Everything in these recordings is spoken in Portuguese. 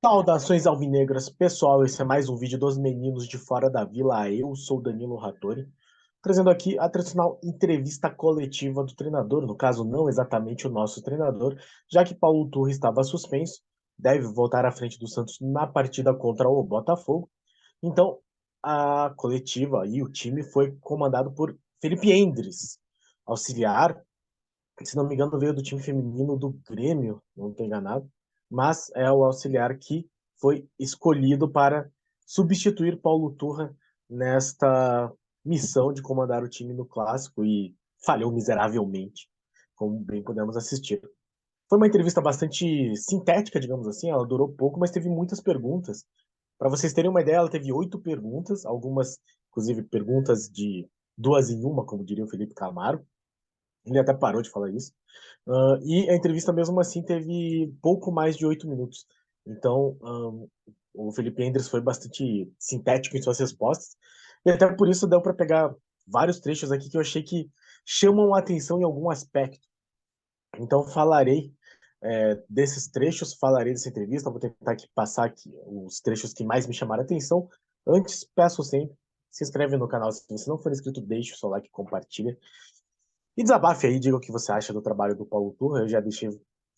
Saudações alvinegras, pessoal. Esse é mais um vídeo dos meninos de fora da vila. Eu sou Danilo Rattori, trazendo aqui a tradicional entrevista coletiva do treinador, no caso, não exatamente o nosso treinador, já que Paulo Turra estava suspenso, deve voltar à frente do Santos na partida contra o Botafogo. Então, a coletiva e o time foi comandado por Felipe Endres, auxiliar, se não me engano, veio do time feminino do Grêmio, não estou enganado, mas é o auxiliar que foi escolhido para substituir Paulo Turra nesta missão de comandar o time no clássico e falhou miseravelmente, como bem podemos assistir. Foi uma entrevista bastante sintética, digamos assim, ela durou pouco, mas teve muitas perguntas. Para vocês terem uma ideia, ela teve 8 perguntas, algumas, inclusive, perguntas de duas em uma, como diria o Felipe Camargo. Ele até parou de falar isso. E a entrevista, mesmo assim, teve pouco mais de 8 minutos. Então, o Felipe Endres foi bastante sintético em suas respostas. E até por isso deu para pegar vários trechos aqui que eu achei que chamam a atenção em algum aspecto. Então, falarei desses trechos, falarei dessa entrevista. Vou tentar aqui passar aqui os trechos que mais me chamaram a atenção. Antes, peço sempre, se inscreve no canal se você não for inscrito, deixe o seu like e compartilha. E desabafe aí, diga o que você acha do trabalho do Paulo Turra. Eu já deixei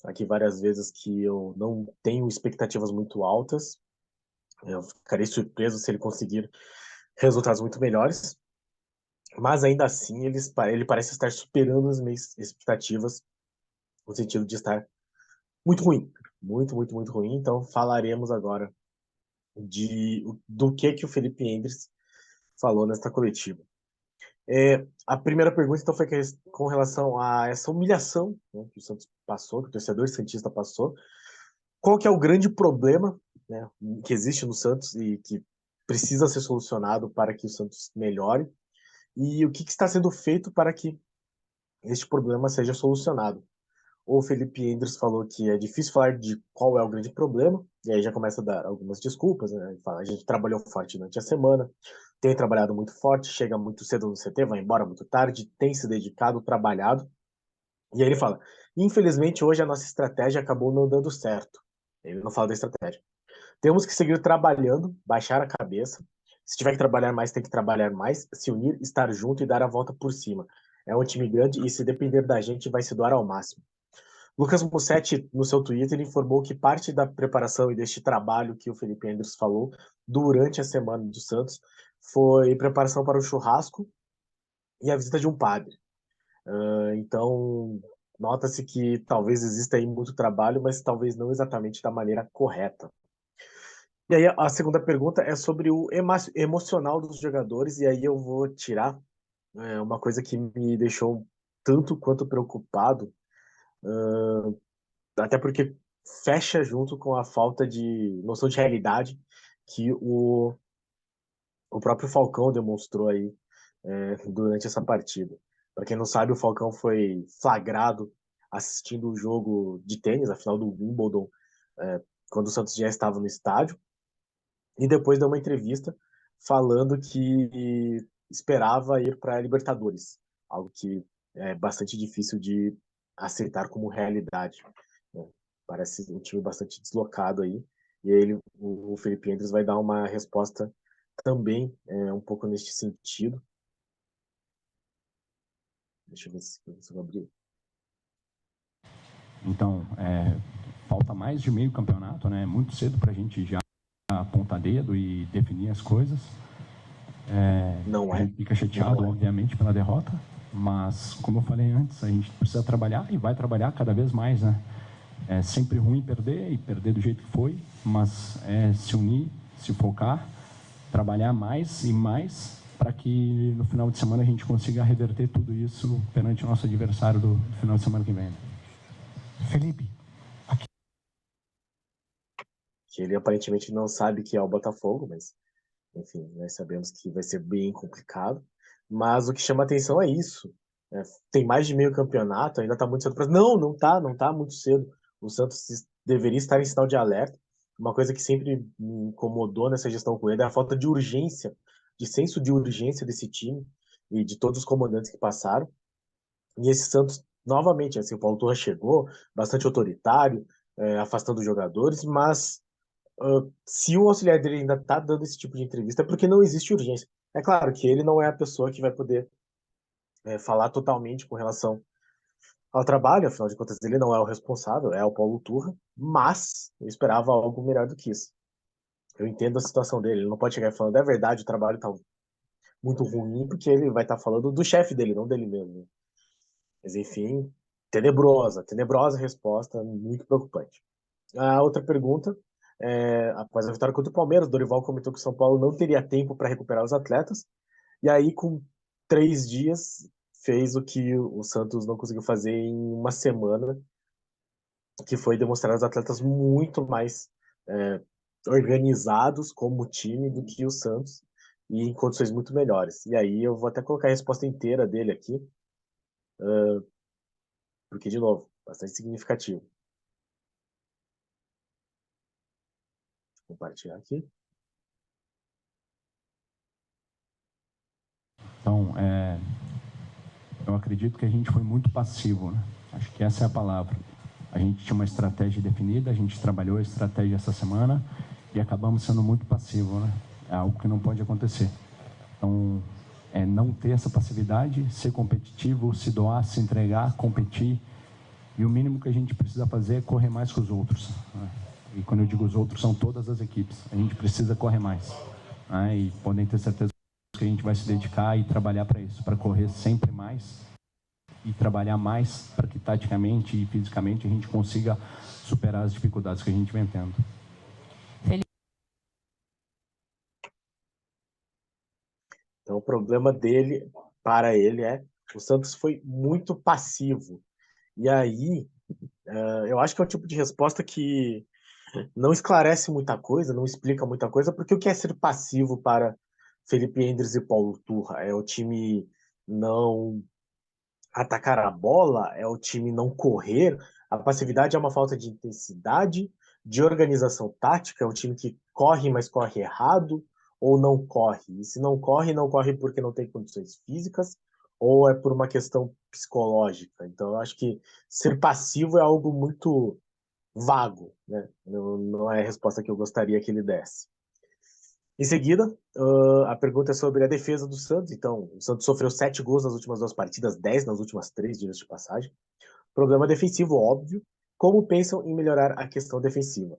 aqui várias vezes que eu não tenho expectativas muito altas. Eu ficarei surpreso se ele conseguir resultados muito melhores. Mas ainda assim, ele parece estar superando as minhas expectativas, no sentido de estar muito ruim. Muito, muito, muito ruim. Então falaremos agora do que o Felipe Endres falou nesta coletiva. A primeira pergunta, então, foi com relação a essa humilhação, né, que o Santos passou, que o torcedor santista passou. Qual que é o grande problema, né, que existe no Santos e que precisa ser solucionado para que o Santos melhore? E o que está sendo feito para que este problema seja solucionado? O Felipe Endres falou que é difícil falar de qual é o grande problema, e aí já começa a dar algumas desculpas, né? Ele fala, a gente trabalhou forte durante a semana, tem trabalhado muito forte, chega muito cedo no CT, vai embora muito tarde, tem se dedicado, trabalhado. E aí ele fala, infelizmente hoje a nossa estratégia acabou não dando certo. Ele não fala da estratégia. Temos que seguir trabalhando, baixar a cabeça. Se tiver que trabalhar mais, tem que trabalhar mais, se unir, estar junto e dar a volta por cima. É um time grande e se depender da gente, vai se doar ao máximo. Lucas Mussetti, no seu Twitter, informou que parte da preparação e deste trabalho que o Felipe Endres falou durante a semana do Santos foi preparação para o churrasco e a visita de um padre. Então, nota-se que talvez exista aí muito trabalho, mas talvez não exatamente da maneira correta. E aí, a segunda pergunta é sobre o emocional dos jogadores, e aí eu vou tirar uma coisa que me deixou tanto quanto preocupado, até porque fecha junto com a falta de noção de realidade que o próprio Falcão demonstrou aí durante essa partida. Para quem não sabe, o Falcão foi flagrado assistindo o jogo de tênis, a final do Wimbledon, quando o Santos já estava no estádio, e depois deu uma entrevista falando que esperava ir para a Libertadores, algo que é bastante difícil de aceitar como realidade, né? Parece um time bastante deslocado aí. E aí o Felipe Endres vai dar uma resposta também um pouco neste sentido. Deixa eu ver se eu vou abrir. Então, falta mais de meio campeonato, né? É muito cedo para a gente já apontar dedo e definir as coisas. Não A é? gente fica chateado, obviamente, pela derrota, mas, como eu falei antes, a gente precisa trabalhar e vai trabalhar cada vez mais, né? É sempre ruim perder e perder do jeito que foi, mas é se unir, se focar, trabalhar mais e mais para que no final de semana a gente consiga reverter tudo isso perante o nosso adversário do final de semana que vem. Felipe, Que ele aparentemente não sabe que é o Botafogo, mas enfim, nós sabemos que vai ser bem complicado. Mas o que chama atenção é isso. Tem mais de meio campeonato, ainda está muito cedo. Não, não tá muito cedo. O Santos deveria estar em sinal de alerta. Uma coisa que sempre me incomodou nessa gestão com ele é a falta de urgência, de senso de urgência desse time e de todos os comandantes que passaram. E esse Santos, novamente, assim, o Paulo Turra chegou bastante autoritário, afastando os jogadores, mas Se o auxiliar dele ainda está dando esse tipo de entrevista, é porque não existe urgência. É claro que ele não é a pessoa que vai poder falar totalmente com relação ao trabalho, afinal de contas, ele não é o responsável, é o Paulo Turra, mas eu esperava algo melhor do que isso. Eu entendo a situação dele, ele não pode chegar e falando, é verdade, o trabalho está muito ruim, porque ele vai estar falando do chefe dele, não dele mesmo, né? Mas enfim, tenebrosa resposta, muito preocupante. A outra pergunta, após a vitória contra o Palmeiras, Dorival comentou que o São Paulo não teria tempo para recuperar os atletas, e aí com 3 dias fez o que o Santos não conseguiu fazer em uma semana, que foi demonstrar os atletas muito mais é, organizados como time do que o Santos e em condições muito melhores. E aí eu vou até colocar a resposta inteira dele aqui, porque, de novo, bastante significativo. Vou compartilhar aqui. Então, eu acredito que a gente foi muito passivo, né? Acho que essa é a palavra. A gente tinha uma estratégia definida, a gente trabalhou a estratégia essa semana e acabamos sendo muito passivo, né? É algo que não pode acontecer. Então, não ter essa passividade, ser competitivo, se doar, se entregar, competir. E o mínimo que a gente precisa fazer é correr mais que os outros, né? E quando eu digo os outros, são todas as equipes. A gente precisa correr mais, né? E podem ter certeza que a gente vai se dedicar e trabalhar para isso, para correr sempre mais e trabalhar mais para que taticamente e fisicamente a gente consiga superar as dificuldades que a gente vem tendo. Então, o problema dele, para ele, o Santos foi muito passivo. E aí, eu acho que é o tipo de resposta que não esclarece muita coisa, não explica muita coisa, porque o que é ser passivo para Felipe Endres e Paulo Turra? É o time não atacar a bola? É o time não correr? A passividade é uma falta de intensidade, de organização tática? É um time que corre, mas corre errado? Ou não corre? E se não corre, não corre porque não tem condições físicas? Ou é por uma questão psicológica? Então, eu acho que ser passivo é algo muito vago, né? Não é a resposta que eu gostaria que ele desse. Em seguida, a pergunta é sobre a defesa do Santos. Então, o Santos sofreu 7 gols nas últimas 2 partidas, 10 nas últimas 3, dias de passagem. Problema defensivo, óbvio. Como pensam em melhorar a questão defensiva?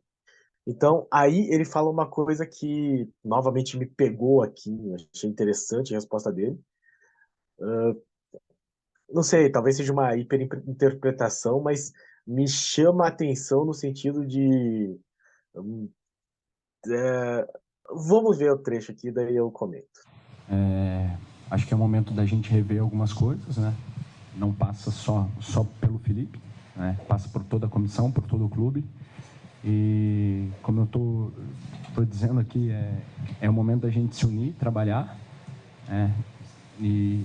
Então, aí ele fala uma coisa que novamente me pegou aqui, eu achei interessante a resposta dele. Não sei, talvez seja uma hiperinterpretação, mas me chama a atenção no sentido de hum, vamos ver o trecho aqui, daí eu comento. Acho que é o momento da gente rever algumas coisas, né? Não passa só pelo Felipe, né? Passa por toda a comissão, por todo o clube. E como eu tô dizendo aqui, é o momento da gente se unir, trabalhar, né? E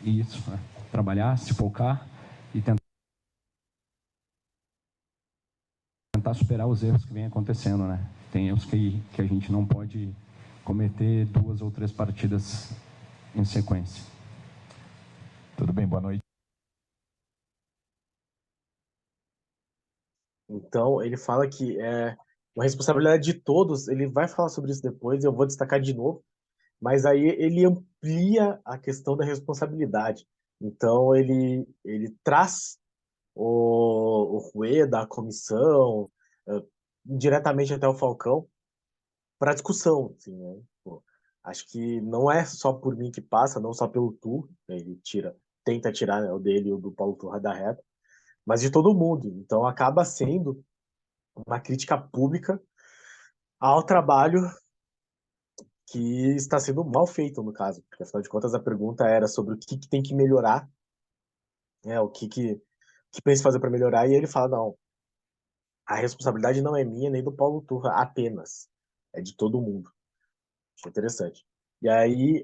isso, né? Trabalhar, se focar e tentar superar os erros que vem acontecendo, né? Tem erros que a gente não pode cometer 2 ou 3 partidas em sequência. Tudo bem, boa noite. Então, ele fala que é uma responsabilidade de todos, ele vai falar sobre isso depois, eu vou destacar de novo, mas aí ele amplia a questão da responsabilidade. Então, ele traz o Rueda, a comissão, eh, diretamente até o Falcão, para discussão, assim, né? Pô, acho que não é só por mim que passa, não só pelo Tu, né? Ele tenta tirar, né, o dele e o do Paulo Turra da reta, mas de todo mundo. Então acaba sendo uma crítica pública ao trabalho que está sendo mal feito, no caso, porque afinal de contas a pergunta era sobre o que tem que melhorar, né? O que pensa fazer para melhorar, e ele fala, não, a responsabilidade não é minha nem do Paulo Turra apenas, é de todo mundo. Achei interessante. E aí,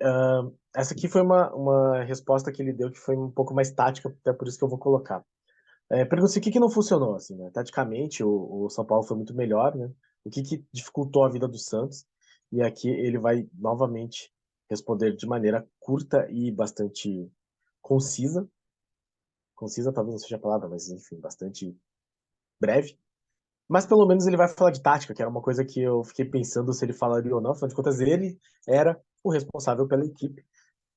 essa aqui foi uma resposta que ele deu que foi um pouco mais tática, até por isso que eu vou colocar. Pergunta-se o que não funcionou, assim, né? Taticamente, o São Paulo foi muito melhor, né? O que dificultou a vida do Santos? E aqui ele vai novamente responder de maneira curta e bastante concisa. Concisa talvez não seja a palavra, mas enfim, bastante breve. Mas pelo menos ele vai falar de tática, que era uma coisa que eu fiquei pensando se ele falaria ou não. Afinal de contas, ele era o responsável pela equipe,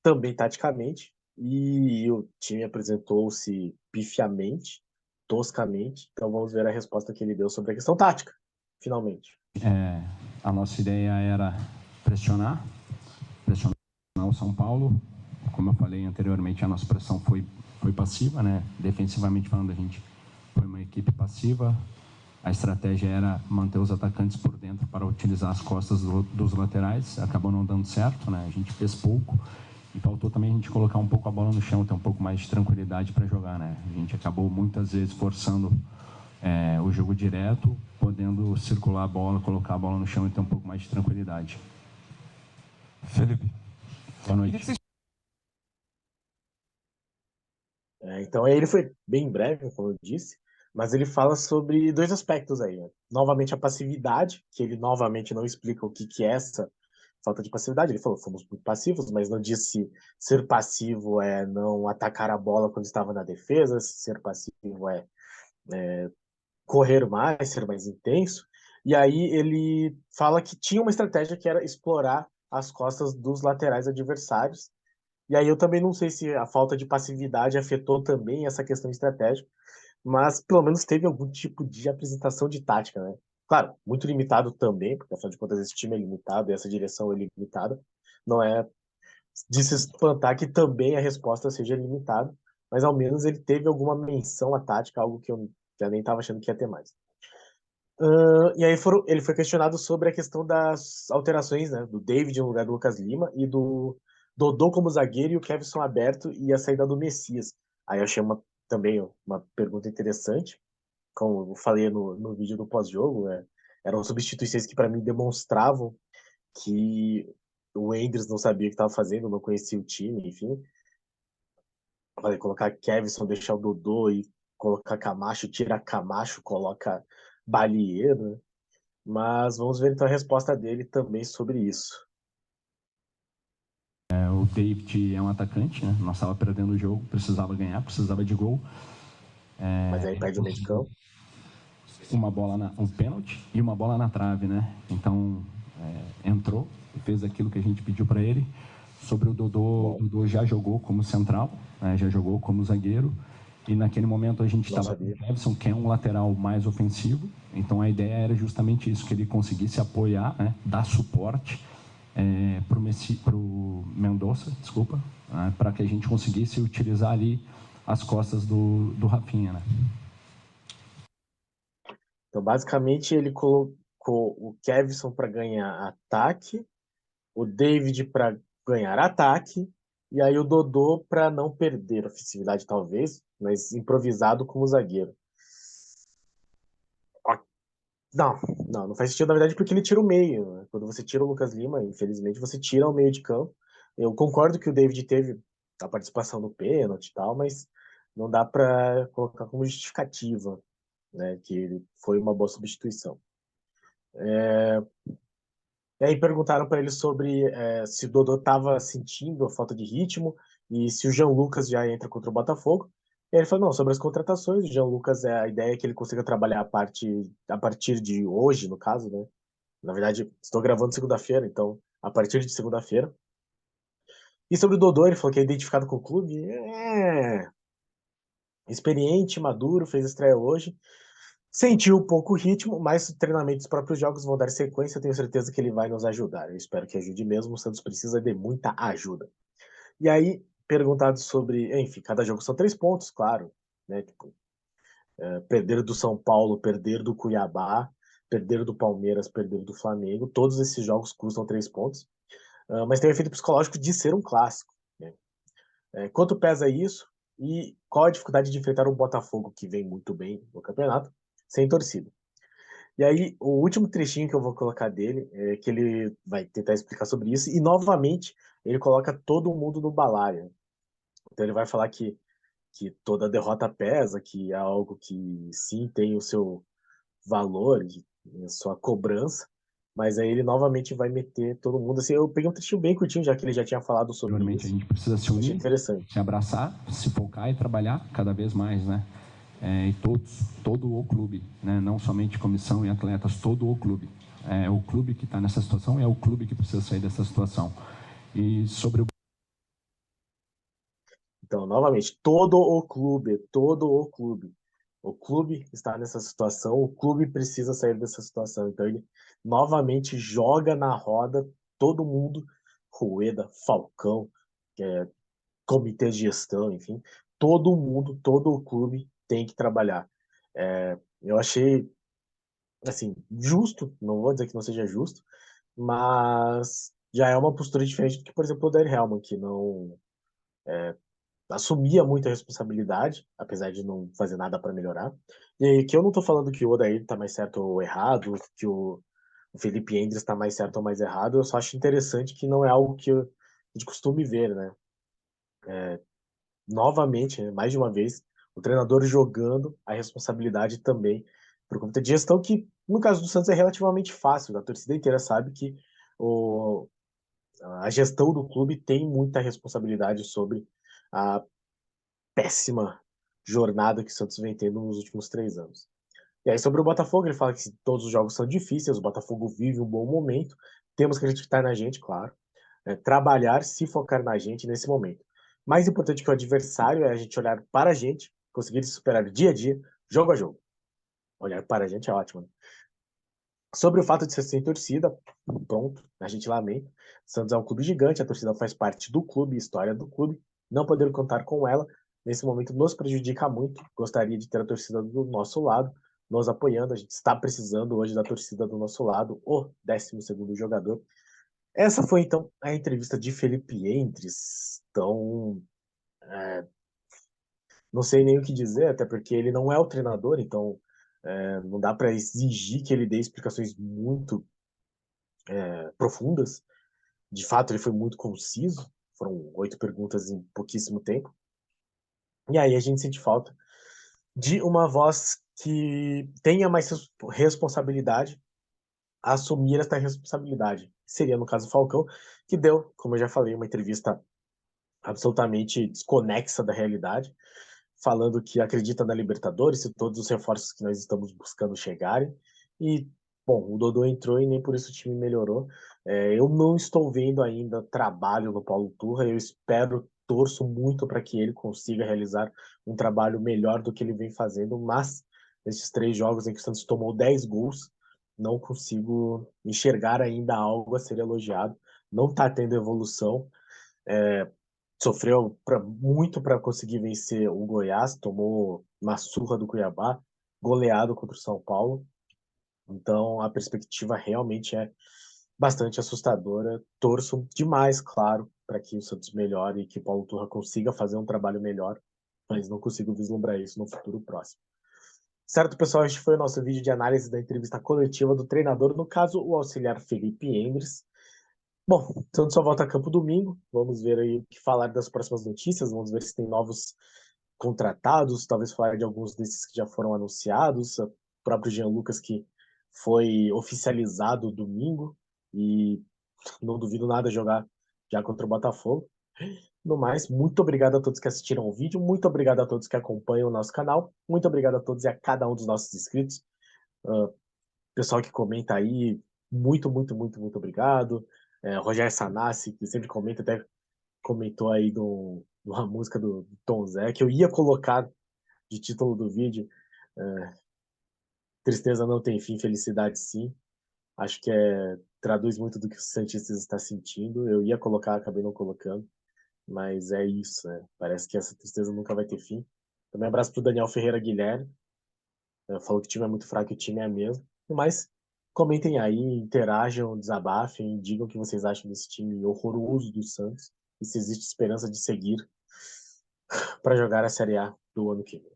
também taticamente, e o time apresentou-se pifiamente, toscamente. Então vamos ver a resposta que ele deu sobre a questão tática, finalmente. A nossa ideia era pressionar o São Paulo. Como eu falei anteriormente, a nossa pressão foi passiva, né? Defensivamente falando, a gente foi uma equipe passiva. A estratégia era manter os atacantes por dentro para utilizar as costas dos laterais. Acabou não dando certo, né? A gente fez pouco e faltou também a gente colocar um pouco a bola no chão, ter um pouco mais de tranquilidade para jogar, né? A gente acabou muitas vezes forçando o jogo direto, podendo circular a bola, colocar a bola no chão e ter um pouco mais de tranquilidade. Felipe, Boa noite. Então ele foi bem breve, como eu disse, mas ele fala sobre dois aspectos aí, né? Novamente a passividade, que ele novamente não explica o que é essa falta de passividade. Ele falou, fomos muito passivos, mas não disse ser passivo é não atacar a bola quando estava na defesa, ser passivo é correr mais, ser mais intenso. E aí ele fala que tinha uma estratégia que era explorar as costas dos laterais adversários. E aí eu também não sei se a falta de passividade afetou também essa questão estratégica, mas pelo menos teve algum tipo de apresentação de tática, né? Claro, muito limitado também, porque afinal de contas esse time é limitado e essa direção é limitada. Não é de se espantar que também a resposta seja limitada, mas ao menos ele teve alguma menção à tática, algo que eu já nem estava achando que ia ter mais. E aí ele foi questionado sobre a questão das alterações, né, do David no lugar do Lucas Lima e do Dodô como zagueiro e o Kevson aberto e a saída do Messias. Aí eu achei também uma pergunta interessante, como eu falei no vídeo do pós-jogo, né, eram substituições que para mim demonstravam que o Enders não sabia o que estava fazendo, não conhecia o time, enfim. Eu falei, colocar Kevson, deixar o Dodô e colocar Camacho, tira Camacho, coloca Balieiro, né? Mas vamos ver então a resposta dele também sobre isso. O David é um atacante, né? Nós estávamos perdendo o jogo, precisava ganhar, precisava de gol. Mas aí perde o meio de campo. Um pênalti e uma bola na trave, né? Então, entrou, fez aquilo que a gente pediu para ele. Sobre o Dodô já jogou como central, né? Já jogou como zagueiro. E naquele momento a gente estava com o Kevson, que é um lateral mais ofensivo. Então a ideia era justamente isso, que ele conseguisse apoiar, né? Dar suporte para o Mendonça, para que a gente conseguisse utilizar ali as costas do Rafinha, né? Então, basicamente, ele colocou o Kevson para ganhar ataque, o David para ganhar ataque, e aí o Dodô para não perder ofensividade, talvez, mas improvisado como zagueiro. Não, não faz sentido, na verdade, porque ele tira o meio, né? Quando você tira o Lucas Lima, infelizmente, você tira o meio de campo. Eu concordo que o David teve a participação no pênalti e tal, mas não dá para colocar como justificativa, né, que ele foi uma boa substituição. E aí perguntaram para ele sobre se o Dodô estava sentindo a falta de ritmo e se o Jean Lucas já entra contra o Botafogo. E aí ele falou, não, sobre as contratações, o Jean Lucas, a ideia é que ele consiga trabalhar a partir de hoje, no caso, né? Na verdade, estou gravando segunda-feira, então a partir de segunda-feira. E sobre o Dodô, ele falou que é identificado com o clube. Experiente, maduro, fez estreia hoje. Sentiu um pouco o ritmo, mas o treinamento dos próprios jogos vão dar sequência. Eu tenho certeza que ele vai nos ajudar. Eu espero que ajude mesmo. O Santos precisa de muita ajuda. E aí, perguntado sobre. Enfim, cada jogo são 3 pontos, claro. Né? Tipo, perder do São Paulo, perder do Cuiabá, perder do Palmeiras, perder do Flamengo. Todos esses jogos custam 3 pontos. Mas tem o efeito psicológico de ser um clássico. Né? Quanto pesa isso? E qual a dificuldade de enfrentar um Botafogo que vem muito bem no campeonato, sem torcida? E aí, o último trechinho que eu vou colocar dele é que ele vai tentar explicar sobre isso, e novamente ele coloca todo mundo no balaio. Então ele vai falar que toda derrota pesa, que é algo que sim tem o seu valor e a sua cobrança, mas aí ele novamente vai meter todo mundo. Assim, eu peguei um trechinho bem curtinho, já que ele já tinha falado sobre A isso. gente precisa se Achei unir, interessante. se abraçar, se focar e trabalhar cada vez mais, né? e todo o clube, né? Não somente comissão e atletas, todo o clube. É o clube que está nessa situação e é o clube que precisa sair dessa situação. E sobre o... Então, novamente, todo o clube está nessa situação, o clube precisa sair dessa situação. Então, ele novamente joga na roda todo mundo, Rueda, Falcão, comitê de gestão, enfim, todo mundo, todo o clube tem que trabalhar. Eu achei, assim, justo, não vou dizer que não seja justo, mas já é uma postura diferente do que, por exemplo, o Dari Hellman, que não assumia muita responsabilidade, apesar de não fazer nada para melhorar. E aí, que eu não tô falando que o Odair tá mais certo ou errado, que o Felipe Endres tá mais certo ou mais errado, eu só acho interessante que não é algo que a gente costume ver, né? Novamente, né, mais de uma vez, o treinador jogando a responsabilidade também por conta de gestão, que no caso do Santos é relativamente fácil, a torcida inteira sabe que o, a gestão do clube tem muita responsabilidade sobre a péssima jornada que o Santos vem tendo nos últimos 3 anos. E aí, sobre o Botafogo, ele fala que todos os jogos são difíceis, o Botafogo vive um bom momento, temos que acreditar na gente, claro, trabalhar, se focar na gente nesse momento. Mais importante que o adversário é a gente olhar para a gente, conseguir se superar dia a dia, jogo a jogo. Olhar para a gente é ótimo, né? Sobre o fato de ser sem torcida, pronto, a gente lamenta. Santos é um clube gigante, a torcida faz parte do clube, história do clube. Não poder contar com ela, nesse momento, nos prejudica muito. Gostaria de ter a torcida do nosso lado, nos apoiando. A gente está precisando hoje da torcida do nosso lado, o 12º jogador. Essa foi, então, a entrevista de Felipe Endres. Então, não sei nem o que dizer, até porque ele não é o treinador, então não dá para exigir que ele dê explicações muito profundas. De fato, ele foi muito conciso. Foram 8 perguntas em pouquíssimo tempo. E aí a gente sente falta de uma voz que tenha mais responsabilidade a assumir essa responsabilidade. Seria, no caso, o Falcão, que deu, como eu já falei, uma entrevista absolutamente desconexa da realidade, falando que acredita na Libertadores e todos os reforços que nós estamos buscando chegarem. E, bom, o Dodô entrou e nem por isso o time melhorou. Eu não estou vendo ainda trabalho no Paulo Turra. Eu espero, torço muito para que ele consiga realizar um trabalho melhor do que ele vem fazendo, mas nesses 3 jogos em que o Santos tomou 10 gols, não consigo enxergar ainda algo a ser elogiado. Não está tendo evolução. Sofreu muito para conseguir vencer o Goiás, tomou uma surra do Cuiabá, goleado contra o São Paulo. Então a perspectiva realmente é bastante assustadora. Torço demais, claro, para que o Santos melhore e que o Paulo Turra consiga fazer um trabalho melhor, mas não consigo vislumbrar isso no futuro próximo. Certo, pessoal, este foi o nosso vídeo de análise da entrevista coletiva do treinador, no caso, o auxiliar Felipe Endres. Bom, Santos só volta a campo domingo. Vamos ver aí o que falar das próximas notícias. Vamos ver se tem novos contratados. Talvez falar de alguns desses que já foram anunciados. O próprio Jean Lucas, que foi oficializado domingo. E não duvido nada jogar já contra o Botafogo. No mais, muito obrigado a todos que assistiram o vídeo. Muito obrigado a todos que acompanham o nosso canal. Muito obrigado a todos e a cada um dos nossos inscritos. Pessoal que comenta aí, muito, muito, muito, muito obrigado. Rogério Sanassi, que sempre comenta, até comentou aí de uma música do Tom Zé, que eu ia colocar de título do vídeo. Tristeza não tem fim, felicidade sim. Acho que traduz muito do que o Santistas está sentindo. Eu ia colocar, acabei não colocando, mas é isso, né? Parece que essa tristeza nunca vai ter fim. Também um abraço pro Daniel Ferreira Guilherme. Falou que o time é muito fraco e o time é mesmo. Mas comentem aí, interajam, desabafem, digam o que vocês acham desse time horroroso do Santos e se existe esperança de seguir para jogar a Série A do ano que vem.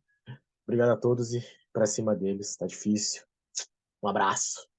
Obrigado a todos e para cima deles, tá difícil. Um abraço.